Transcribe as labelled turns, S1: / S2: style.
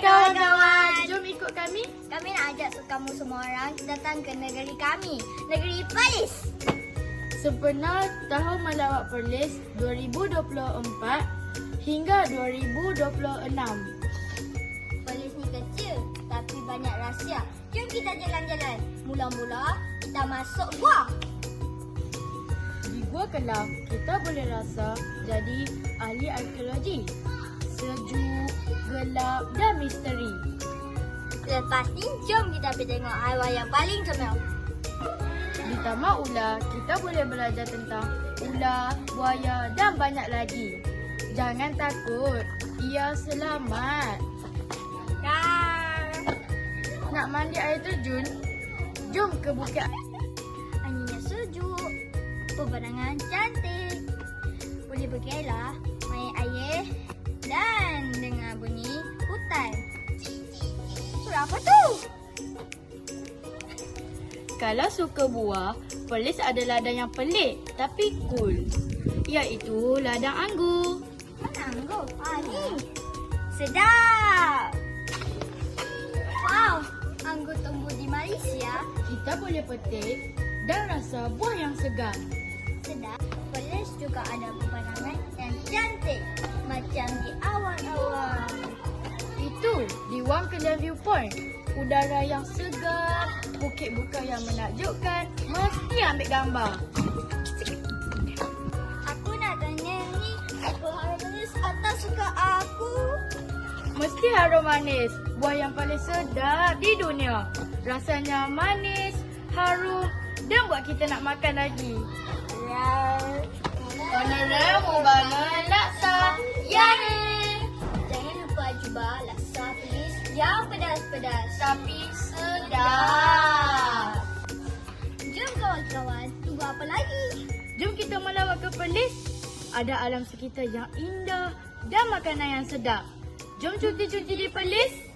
S1: kawan-kawan, jom ikut kami.
S2: Kami nak ajak kamu semua orang datang ke negeri kami, negeri Perlis.
S1: Sempena Tahun Melawat Perlis 2024 hingga 2026.
S2: Perlis ni kecil tapi banyak rahsia. Jom kita jalan-jalan. Mula-mula kita masuk gua.
S1: Di Gua Kelab, kita boleh rasa jadi ahli arkeologi. Sejuk, gelap dan misteri.
S2: Lepas ni, jom kita pergi tengok haiwan yang paling comel.
S1: Di Taman Ular, kita boleh belajar tentang ular, buaya dan banyak lagi. Jangan takut, ia selamat. Nak mandi air terjun? Jom ke Bukit.
S2: Anginnya sejuk, pemandangan cantik. Boleh bergelak, main air dan dengar bunyi hutan. Suara apa tu?
S1: Kalau suka buah, Perlis ada ladang yang pelik tapi cool. Iaitu ladang anggur.
S2: Mana anggur? Ni. Sedap! Wow, anggur tumbuh di Malaysia.
S1: Kita boleh petik dan rasa buah yang segar.
S2: Sedap. Perlis juga ada pemandangan yang cantik. Macam di awan-awan.
S1: Itu di Wang Kelian Viewpoint. Udara yang segar, bukit-bukit yang menakjubkan. Mesti ambil gambar.
S2: Aku nak tanya ni, apa harum manis atas suka aku?
S1: Mesti harum manis. Buah yang paling sedap di dunia. Rasanya manis, harum dan buat kita nak makan lagi. Honorer Mubana Laksa. Yay!
S2: Jangan lupa cuba laksa Perlis yang pedas-pedas.
S1: Tapi sedap.
S2: Jom kawan-kawan, tunggu apa lagi?
S1: Jom kita melawat ke Perlis. Ada alam sekitar yang indah dan makanan yang sedap. Jom cuti-cuti di Perlis.